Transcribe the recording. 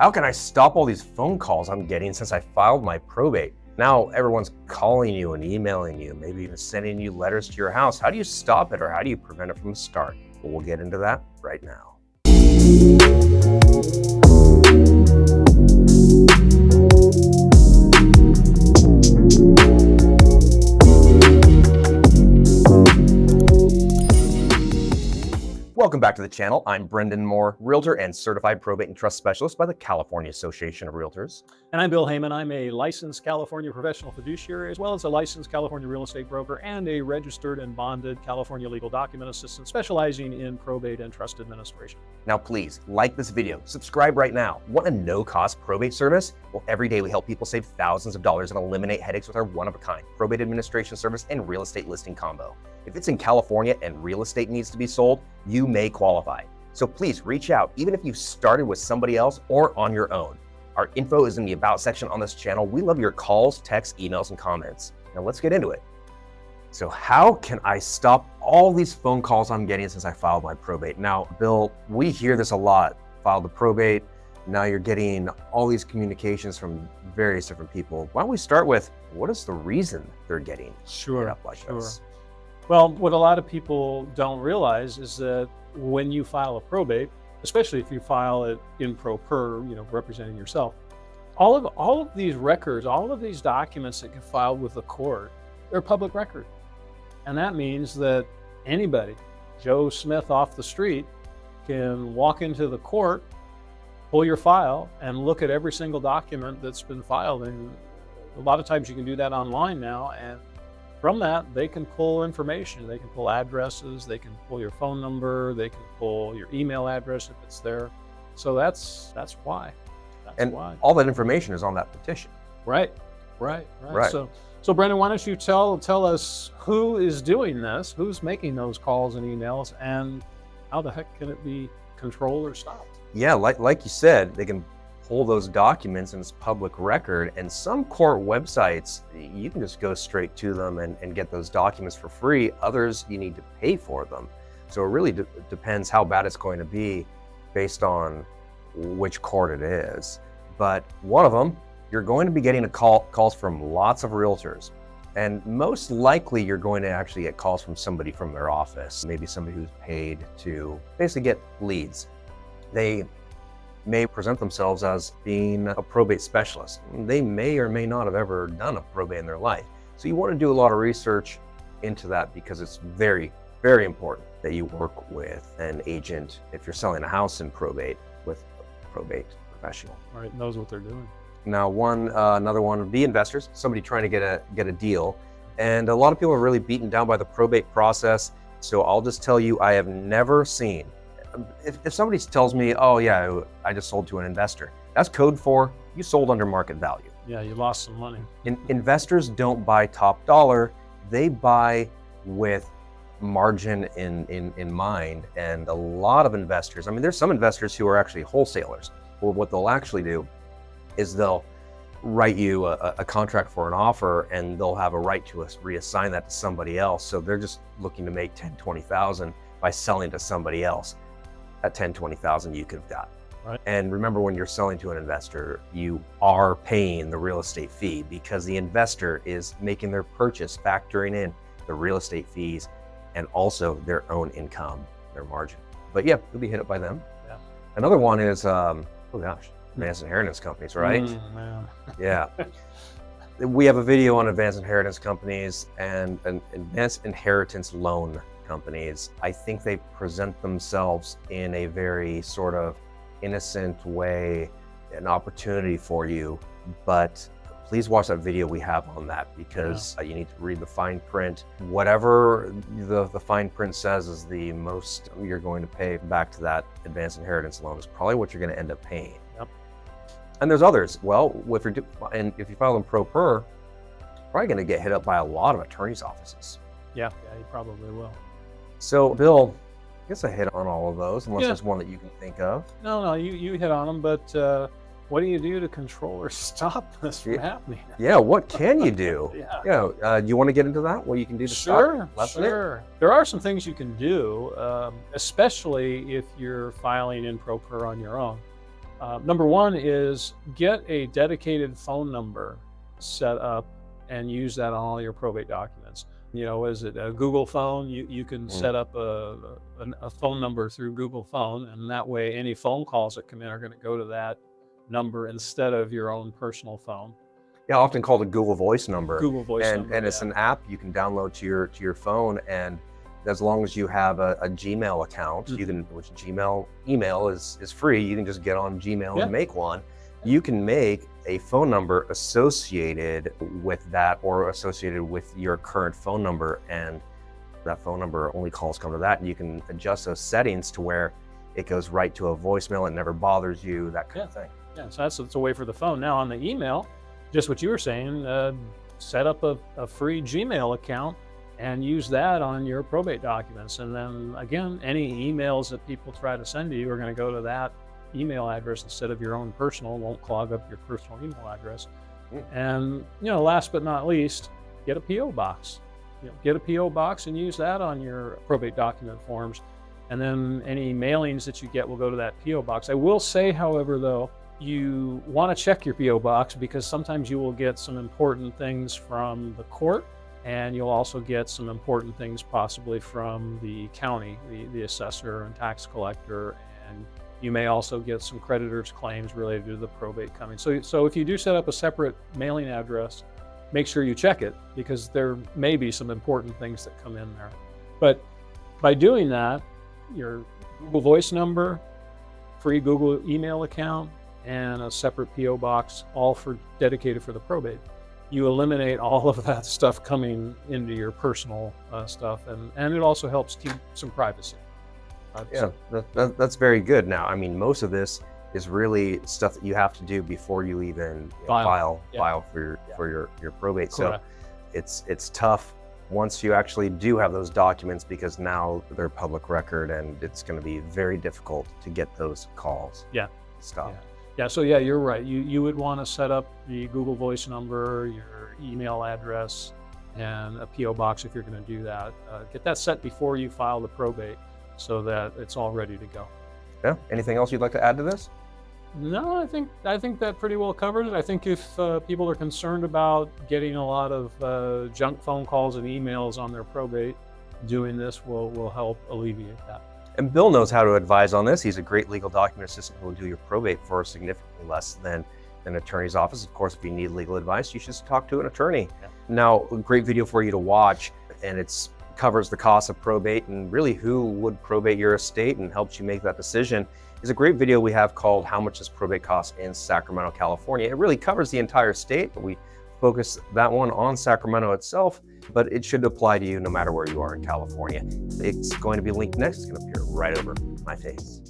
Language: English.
How can I stop all these phone calls I'm getting since I filed my probate? Now everyone's calling you and emailing you, maybe even sending you letters to your house. How do you stop it, or how do you prevent it from the start? Well, we'll get into that right now. Welcome back to the channel. I'm Brendan Moore, Realtor and Certified Probate and Trust Specialist by the California Association of Realtors. And I'm Bill Heyman. I'm a licensed California professional fiduciary, as well as a licensed California real estate broker and a registered and bonded California legal document assistant specializing in probate and trust administration. Now, please like this video, subscribe right now. Want a no-cost probate service? Well, every day we help people save thousands of dollars and eliminate headaches with our one-of-a-kind probate administration service and real estate listing combo. If it's in California and real estate needs to be sold, you may qualify. So please reach out, even if you've started with somebody else or on your own. Our info is in the About section on this channel. We love your calls, texts, emails, and comments. Now let's get into it. So how can I stop all these phone calls I'm getting since I filed my probate? Now, Bill, we hear this a lot. Filed the probate, now you're getting all these communications from various different people. Why don't we start with, what is the reason they're getting hit up like this? Well, what a lot of people don't realize is that when you file a probate, especially if you file it in pro per, representing yourself, all of these records, all of these documents that get filed with the court, they're public record. And that means that anybody, Joe Smith off the street, can walk into the court, pull your file, and look at every single document that's been filed. And a lot of times you can do that online now, and from that, they can pull information. They can pull addresses, they can pull your phone number, they can pull your email address if it's there. So that's why. And all that information is on that petition. Right. So Brendan, why don't you tell us who is doing this, who's making those calls and emails, and how the heck can it be controlled or stopped? Yeah, like you said, they can pull those documents and it's public record, and some court websites you can just go straight to them and get those documents for free. Others you need to pay for them. So it really depends how bad it's going to be based on which court it is. But one of them, you're going to be getting calls from lots of realtors, and most likely you're going to actually get calls from somebody from their office, maybe somebody who's paid to basically get leads. They may present themselves as being a probate specialist. They may or may not have ever done a probate in their life. So you want to do a lot of research into that, because it's very, very important that you work with an agent if you're selling a house in probate, with a probate professional. Right, knows what they're doing. Now, another one would be investors, somebody trying to get a deal. And a lot of people are really beaten down by the probate process. So I'll just tell you, I have never seen, if somebody tells me, oh yeah, I just sold to an investor, that's code for you sold under market value. Yeah, you lost some money. Investors don't buy top dollar, they buy with margin in mind. And a lot of investors, there's some investors who are actually wholesalers. Well, what they'll actually do is they'll write you a contract for an offer, and they'll have a right to reassign that to somebody else. So they're just looking to make 10, 20,000 by selling to somebody else. At 10, 20,000 you could have got. Right. And remember, when you're selling to an investor, you are paying the real estate fee, because the investor is making their purchase, factoring in the real estate fees and also their own income, their margin. But yeah, you'll be hit up by them. Yeah. Another one is, advanced inheritance companies, right? Man. Yeah. We have a video on advanced inheritance companies and advanced inheritance loan companies. I think they present themselves in a very sort of innocent way, an opportunity for you, but please watch that video we have on that, because you need to read the fine print. Whatever the fine print says is the most you're going to pay back to that advanced inheritance loan is probably what you're going to end up paying. Yep. And there's others. Well, if you file in pro per, you're probably going to get hit up by a lot of attorneys' offices. Yeah, you probably will. So, Bill, I guess I hit on all of those, unless there's one that you can think of. No, you hit on them, but what do you do to control or stop this from happening? Yeah, what can you do? Yeah. Do you want to get into that? What you can do to stop Sure. There are some things you can do, especially if you're filing in pro per on your own. Number one is get a dedicated phone number set up and use that on all your probate documents. Is it a Google phone? You can set up a phone number through Google Phone, and that way any phone calls that come in are going to go to that number instead of your own personal phone. Yeah, often called a Google Voice number. Google Voice number, and it's an app you can download to your phone, and as long as you have a Gmail account, you can, which Gmail email is free. You can just get on Gmail and make one. You can make a phone number associated with that or associated with your current phone number, and that phone number only calls come to that, and you can adjust those settings to where it goes right to a voicemail. It never bothers you, that kind of thing. Yeah, so that's a way for the phone. Now on the email, just what you were saying, set up a free Gmail account and use that on your probate documents. And then again, any emails that people try to send to you are going to go to that email address instead of your own personal. Won't clog up your personal email address. And last but not least, get a PO box. Get a PO box and use that on your probate document forms. And then any mailings that you get will go to that PO box. I will say, however, though, you want to check your PO box, because sometimes you will get some important things from the court, and you'll also get some important things possibly from the county, the assessor and tax collector, and you may also get some creditors' claims related to the probate coming. So if you do set up a separate mailing address, make sure you check it, because there may be some important things that come in there. But by doing that, your Google Voice number, free Google email account, and a separate PO box, all dedicated for the probate, you eliminate all of that stuff coming into your personal stuff, and it also helps keep some privacy. Yeah, that's very good. Now, I mean, most of this is really stuff that you have to do before you even file for your probate. Correct. So it's tough once you actually do have those documents, because now they're public record, and it's going to be very difficult to get those calls stopped. Yeah, so yeah, you're right. You would want to set up the Google Voice number, your email address, and a PO box if you're going to do that. Get that set before you file the probate, so that it's all ready to go. Yeah. Anything else you'd like to add to this? No, I think that pretty well covered it. I think if people are concerned about getting a lot of junk phone calls and emails on their probate, doing this will help alleviate that. And Bill knows how to advise on this. He's a great legal document assistant who will do your probate for significantly less than an attorney's office. Of course, if you need legal advice, you should talk to an attorney. Yeah. Now, a great video for you to watch, and it covers the cost of probate and really who would probate your estate and helps you make that decision, is a great video we have called How Much Does Probate Cost in Sacramento, California? It really covers the entire state, but we focus that one on Sacramento itself, but it should apply to you no matter where you are in California. It's going to be linked next. It's going to appear right over my face.